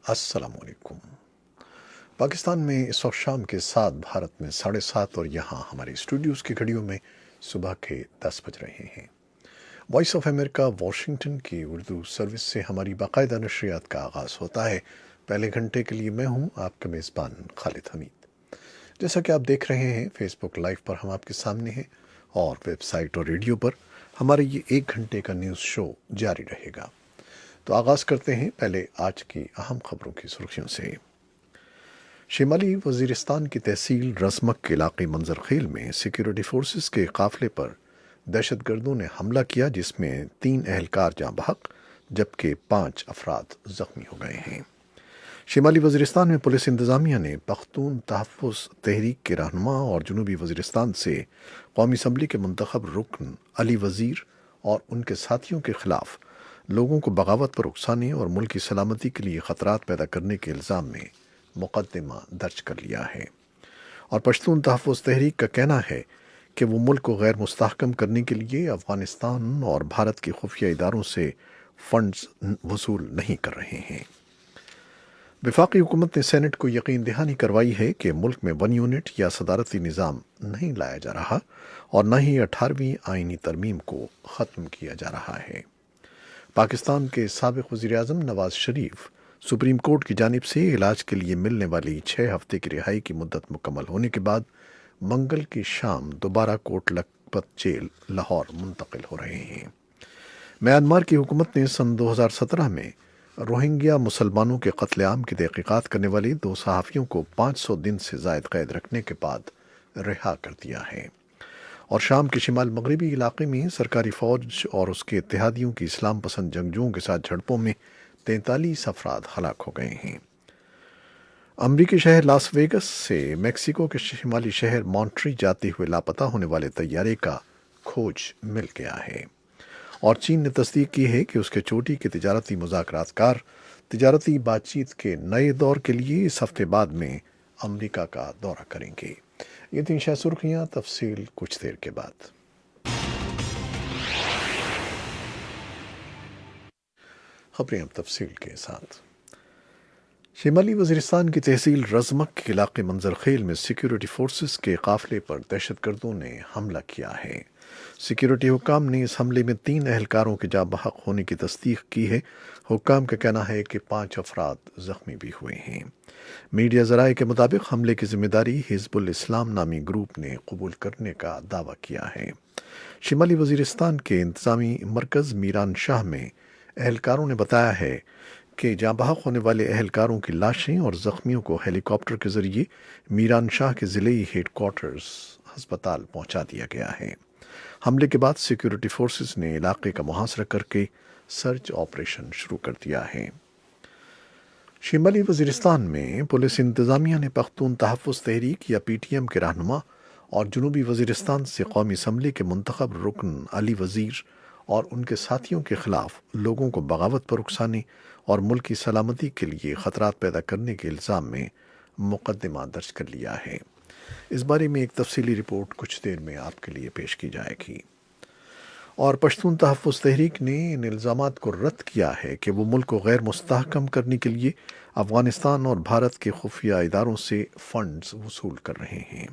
अस्सलाम वालेकुम। पाकिस्तान में इस वक्त शाम के 7, भारत में 7:30 और यहाँ हमारे स्टूडियोज़ की घड़ियों में सुबह के 10 बज रहे हैं। वॉइस ऑफ अमेरिका वाशिंगटन की उर्दू सर्विस से हमारी बाकायदा नशरियात का आगाज़ होता है। पहले घंटे के लिए मैं हूँ आपका मेज़बान खालिद हमीद। जैसा कि आप देख रहे हैं, फेसबुक लाइव पर हम आपके सामने हैं और वेबसाइट और रेडियो पर हमारे ये 1 घंटे का न्यूज़ शो जारी रहेगा। तो आगाज़ करते हैं पहले आज की अहम खबरों की सुर्खियों से। शिमाली वज़ीरिस्तान की तहसील रज़मक के इलाक़े मंजरखेल में सिक्योरिटी फोर्सेस के काफ़िले पर दहशतगर्दों ने हमला किया, जिसमें 3 एहलकार जाँ बहक जबकि 5 अफराद ज़ख्मी हो गए हैं। शिमाली वज़ीरिस्तान में पुलिस इंतज़ामिया ने पख्तून तहफ़्फ़ुज़ तहरीक के रहनुमा और जनूबी वज़ीरिस्तान से कौमी असम्बली के मुंतखब रुकन अली वज़ीर और उनके साथियों के ख़िलाफ़ लोगों को बगावत पर उकसाने और मुल्क की सलामती के लिए ख़तरात पैदा करने के इल्ज़ाम में मुक़दमा दर्ज कर लिया है। और पश्तून तहफ़्फ़ुज़ तहरीक का कहना है कि वो मुल्क को गैर मुस्तहकम करने के लिए अफ़गानिस्तान और भारत के खुफिया इदारों से फ़ंड्स वसूल नहीं कर रहे हैं। वफाकी हुकूमत ने सेनेट को यकीन दहानी करवाई है कि मुल्क में 1 यूनिट या सदारती निज़ाम नहीं लाया जा रहा और न ही 18वीं आइनी तरमीम को ख़त्म किया जा रहा है। पाकिस्तान के साबिक़ वज़ीर-ए-आज़म नवाज़ शरीफ सुप्रीम कोर्ट की जानिब से इलाज के लिए मिलने वाली 6 हफ्ते की रिहाई की मुद्दत मुकम्मल होने के बाद मंगल की शाम दोबारा कोट लखपत जेल लाहौर मुंतकिल हो रहे हैं। म्यांमार की हुकूमत ने सन 2017 में रोहिंग्या मुसलमानों के कत्लेआम की तहकीकात करने वाली 2 सहाफ़ियों को 500 दिन से ज़ायद कैद रखने के बाद रिहा कर दिया है। और शाम के शिमाल मगरबी इलाके में सरकारी फ़ौज और उसके इत्तेहादियों की इस्लाम पसंद जंगजुओं के साथ झड़पों में 43 अफराद हलाक हो गए हैं। अमरीकी शहर लास वेगस से मेक्सिको के शिमाली शहर मॉन्ट्री जाते हुए लापता होने वाले तैयारे का खोज मिल गया है। और चीन ने तस्दीक की है कि उसके चोटी के तिजारती मुज़ाकरातकार तिजारती बातचीत के नए दौर के लिए इस हफ्ते बाद में अमरीका का दौरा करेंगे। ये 3 शाह सुर्खियाँ, तफसील कुछ देर के बाद। खबरें अब तफसील के साथ। शिमाली वज़ीरिस्तान की तहसील रज़मक के इलाक़े मंजरखेल में सिक्योरिटी फोर्सेस के काफ़िले पर दहशतगर्दों ने हमला किया है। सिक्योरिटी हुक्काम ने इस हमले में 3 एहलकारों के जाँ बहक होने की तस्दीक की है। हुक्काम का कहना है कि 5 अफराद ज़ख्मी भी हुए हैं। मीडिया ज़राए के मुताबिक हमले की ज़िम्मेदारी हिज़्बुल इस्लाम नामी ग्रुप ने कबूल करने का दावा किया है। शिमाली वज़ीरिस्तान के इंतज़ामी मरकज़ मीरान शाह में एहलकारों ने बताया है कि जाँ बहक होने वाले एहलकारों की लाशें और ज़ख्मियों को हेलीकॉप्टर के ज़रिए मीरान शाह के ज़िले हेडक्वार्टर्स हस्पताल पहुँचा दिया गया है। हमले के बाद सिक्योरिटी फोर्सेस ने इलाके का मुहासरा करके सर्च ऑपरेशन शुरू कर दिया है। शिमाली वज़ीरिस्तान में पुलिस इंतज़ामिया ने पख्तून तहफ़्फ़ुज़ तहरीक या PTM के रहनुमा और जनूबी वज़ीरिस्तान से कौमी असम्बली के मुंतखब रुकन अली वज़ीर और उनके साथियों के ख़िलाफ़ लोगों को बगावत पर उकसाने और मुल्क की सलामती के लिए ख़तरात पैदा करने के इल्ज़ाम में मुक़दमा दर्ज कर लिया है। इस बारे में एक तफसीली रिपोर्ट कुछ देर में आपके लिए पेश की जाएगी। और पश्तून तहफ़्फ़ुज़ तहरीक ने इन इल्ज़ामात को रद्द किया है कि वो मुल्क को गैर मुस्तहकम करने के लिए अफ़गानिस्तान और भारत के खुफिया इदारों से फ़ंड्स वसूल कर रहे हैं।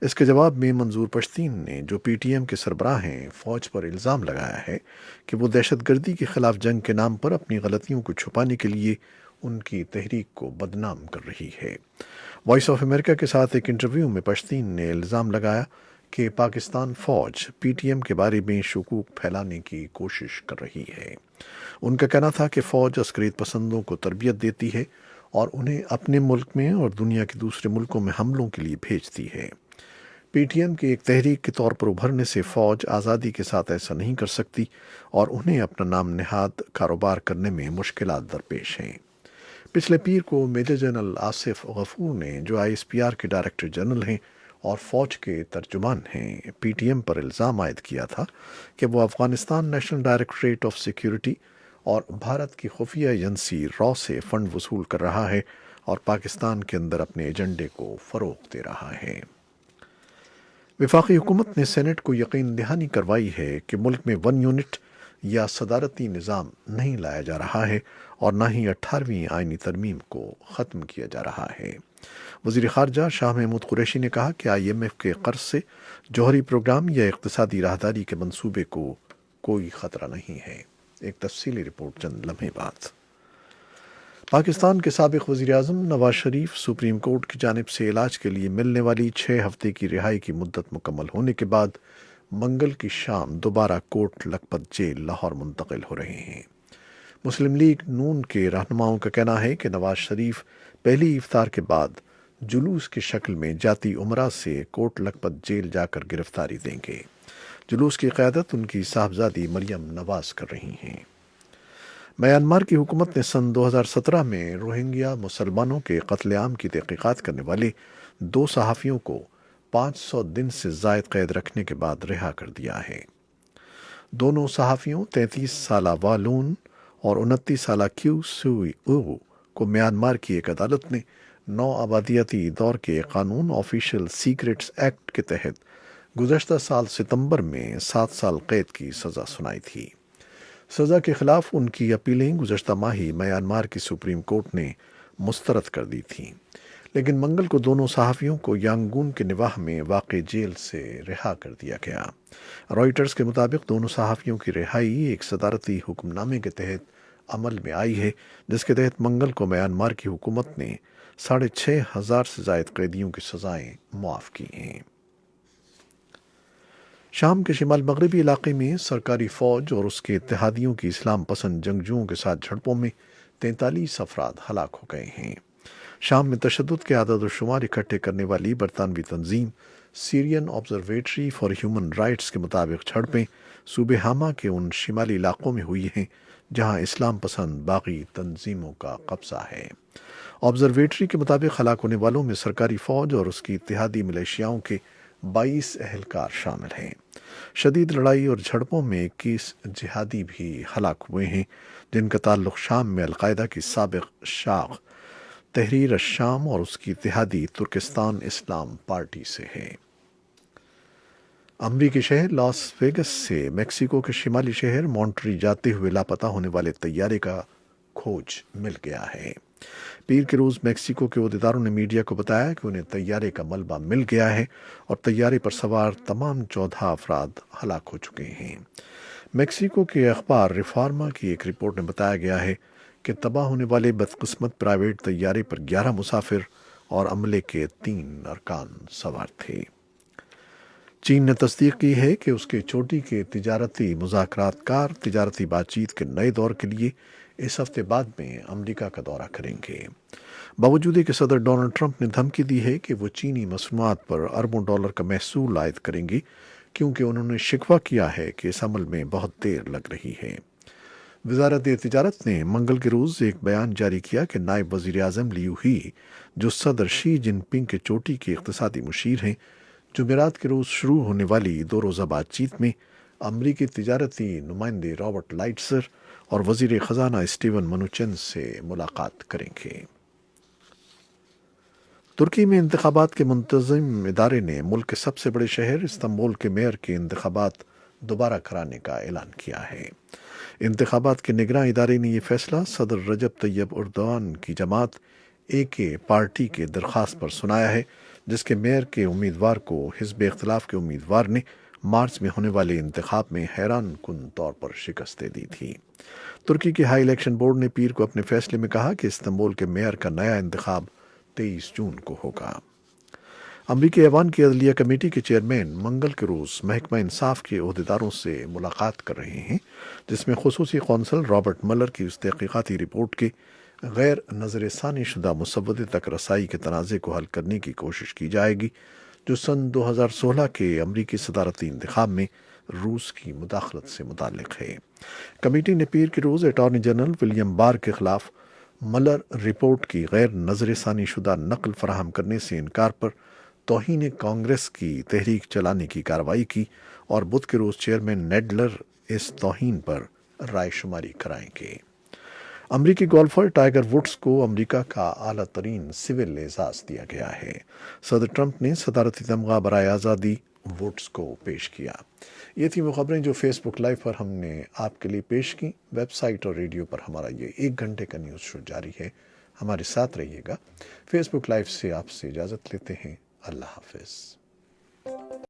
इसके जवाब में मंजूर पश्तीन ने, जो PTM के सरबराह हैं, फ़ौज पर इल्ज़ाम लगाया है कि वो दहशतगर्दी के ख़िलाफ़ जंग के नाम पर अपनी गलतियों को छुपाने के लिए उनकी तहरीक को बदनाम कर रही है। वॉइस ऑफ अमेरिका के साथ एक इंटरव्यू में पश्तीन ने इल्ज़ाम लगाया कि पाकिस्तान फ़ौज PTM के बारे में शकूक फैलाने की कोशिश कर रही है। उनका कहना था कि फ़ौज अस्करियत पसंदों को तरबियत देती है और उन्हें अपने मुल्क में और दुनिया के दूसरे मुल्कों में हमलों के लिए भेजती है। PTM की एक तहरीक के तौर पर उभरने से फ़ौज आज़ादी के साथ ऐसा नहीं कर सकती और उन्हें अपना नाम नेहाद कारोबार करने में मुश्किलात दरपेश हैं। पिछले पीर को मेजर जनरल आसिफ गफूर ने, जो ISPR के डायरेक्टर जनरल हैं और फ़ौज के तर्जुमान हैं, PTM पर इल्ज़ाम आयद किया था कि वो Afghanistan national directorate of security और भारत की खुफिया एजेंसी रॉ से फ़ंड वसूल कर रहा है और पाकिस्तान के अंदर अपने एजेंडे को फ़रोग़ दे रहा है। वफाकी हुकूमत ने सेनेट को यकीन दहानी करवाई है कि मुल्क में 1 यूनिट या सदारती निज़ाम नहीं लाया जा रहा है اور نہ ہی 18ویں آئینی ترمیم کو ختم کیا جا رہا ہے۔ وزیر خارجہ شاہ محمود قریشی نے کہا کہ IMF کے قرض سے جوہری پروگرام یا اقتصادی راہداری کے منصوبے کو کوئی خطرہ نہیں ہے۔ ایک تفصیلی رپورٹ چند لمحے بعد۔ پاکستان کے سابق وزیر اعظم نواز شریف سپریم کورٹ کی جانب سے علاج کے لیے ملنے والی 6 ہفتے کی رہائی کی مدت مکمل ہونے کے بعد منگل کی شام دوبارہ کوٹ لکھپت جیل لاہور منتقل ہو رہے ہیں۔ مسلم لیگ نون کے رہنماؤں کا کہنا ہے کہ نواز شریف پہلی افطار کے بعد جلوس کی شکل میں جاتی عمرہ سے کوٹ لکھپت جیل جا کر گرفتاری دیں گے۔ جلوس کی قیادت ان کی صاحبزادی مریم نواز کر رہی ہیں۔ میانمار کی حکومت نے سن 2017 میں روہنگیا مسلمانوں کے قتل عام کی تحقیقات کرنے والے 2 صحافیوں کو 500 دن سے زائد قید رکھنے کے بعد رہا کر دیا ہے۔ دونوں صحافیوں 33 سالہ والون اور 29 سالہ کیو سوئی او کو میانمار کی ایک عدالت نے نو آبادیاتی دور کے قانون آفیشل سیکریٹس ایکٹ کے تحت گزشتہ سال ستمبر میں 7 سال قید کی سزا سنائی تھی۔ سزا کے خلاف ان کی اپیلیں گزشتہ ماہ ہی میانمار کی سپریم کورٹ نے مسترد کر دی تھیں، لیکن منگل کو دونوں صحافیوں کو یانگون کے نواح میں واقع جیل سے رہا کر دیا گیا۔ رائٹرز کے مطابق دونوں صحافیوں کی رہائی ایک صدارتی حکم نامے کے تحت عمل میں آئی ہے، جس کے تحت منگل کو میانمار کی حکومت نے 6,500 سے زائد قیدیوں کی سزائیں معاف کی ہیں۔ شام کے شمال مغربی علاقے میں سرکاری فوج اور اس کے اتحادیوں کی اسلام پسند جنگجوؤں کے ساتھ جھڑپوں میں 43 افراد ہلاک ہو گئے ہیں۔ شام میں تشدد کے عدد و شمار اکٹھے کرنے والی برطانوی تنظیم سیرین آبزرویٹری فار ہیومن رائٹس کے مطابق جھڑپیں صوبے حما کے ان شمالی علاقوں میں ہوئی ہیں جہاں اسلام پسند باغی تنظیموں کا قبضہ ہے۔ آبزرویٹری کے مطابق ہلاک ہونے والوں میں سرکاری فوج اور اس کی اتحادی ملیشیاؤں کے 22 اہلکار شامل ہیں۔ شدید لڑائی اور جھڑپوں میں 21 جہادی بھی ہلاک ہوئے ہیں، جن کا تعلق شام میں القاعدہ کی سابق شاخ تحریر الشام اور اس کی اتحادی ترکستان اسلام پارٹی سے ہے۔ امریکی شہر لاس ویگس سے میکسیکو کے شمالی شہر مونٹری جاتے ہوئے لاپتہ ہونے والے طیارے کا کھوج مل گیا ہے۔ پیر کے روز میکسیکو کے عہدیداروں نے میڈیا کو بتایا کہ انہیں طیارے کا ملبہ مل گیا ہے اور طیارے پر سوار تمام 14 افراد ہلاک ہو چکے ہیں۔ میکسیکو کے اخبار ریفارما کی ایک رپورٹ میں بتایا گیا ہے کہ تباہ ہونے والے بدقسمت پرائیویٹ طیارے پر 11 مسافر اور عملے کے 3 ارکان سوار تھے۔ چین نے تصدیق کی ہے کہ اس کے چوٹی کے تجارتی مذاکرات کار تجارتی بات چیت کے نئے دور کے لیے اس ہفتے بعد میں امریکہ کا دورہ کریں گے۔ باوجود کہ صدر ڈونلڈ ٹرمپ نے دھمکی دی ہے کہ وہ چینی مصنوعات پر اربوں ڈالر کا محصول عائد کریں گے، کیونکہ انہوں نے شکوہ کیا ہے کہ اس عمل میں بہت دیر لگ رہی ہے۔ وزارت تجارت نے منگل کے روز ایک بیان جاری کیا کہ نائب وزیر اعظم لیو ہی، جو صدر شی جن پنگ کے چوٹی کے اقتصادی مشیر ہیں، جمعرات کے روز شروع ہونے والی 2 روزہ بات چیت میں امریکی تجارتی نمائندے رابرٹ لائٹزر اور وزیر خزانہ اسٹیون منوچن سے ملاقات کریں گے۔ ترکی میں انتخابات کے منتظم ادارے نے ملک کے سب سے بڑے شہر استنبول کے میئر کے انتخابات دوبارہ کرانے کا اعلان کیا ہے۔ انتخابات کے نگراں ادارے نے یہ فیصلہ صدر رجب طیب اردوان کی جماعت AK پارٹی کے درخواست پر سنایا ہے، جس کے میئر کے امیدوار کو حزب اختلاف کے امیدوار نے مارچ میں ہونے والے انتخاب میں حیران کن طور پر شکست دے دی تھی۔ ترکی کے ہائی الیکشن بورڈ نے پیر کو اپنے فیصلے میں کہا کہ استنبول کے میئر کا نیا انتخاب 23 جون کو ہوگا۔ امریکی ایوان کی عدلیہ کمیٹی کے چیئرمین منگل کے روز محکمہ انصاف کے عہدیداروں سے ملاقات کر رہے ہیں، جس میں خصوصی قونصل رابرٹ ملر کی اس تحقیقاتی رپورٹ کے غیر نظر ثانی شدہ مسودے تک رسائی کے تنازع کو حل کرنے کی کوشش کی جائے گی، جو سن 2016 کے امریکی صدارتی انتخاب میں روس کی مداخلت سے متعلق ہے۔ کمیٹی نے پیر کے روز اٹارنی جنرل ولیم بار کے خلاف ملر رپورٹ کی غیر نظر ثانی شدہ نقل فراہم کرنے سے انکار پر توہین کانگریس کی تحریک چلانے کی کارروائی کی اور بدھ کے روز چیئرمین نیڈلر اس توہین پر رائے شماری کرائیں گے۔ امریکی گولفر ٹائیگر ووڈز کو امریکہ کا اعلیٰ ترین سول اعزاز دیا گیا ہے۔ صدر ٹرمپ نے صدارتی تمغہ برائے آزادی ووٹس کو پیش کیا۔ یہ تھی وہ خبریں جو فیس بک لائیو پر ہم نے آپ کے لیے پیش کی۔ ویب سائٹ اور ریڈیو پر ہمارا یہ 1 گھنٹے کا نیوز شو جاری ہے، ہمارے ساتھ رہیے گا۔ فیس بک لائیو سے آپ سے اجازت لیتے ہیں، اللہ حافظ۔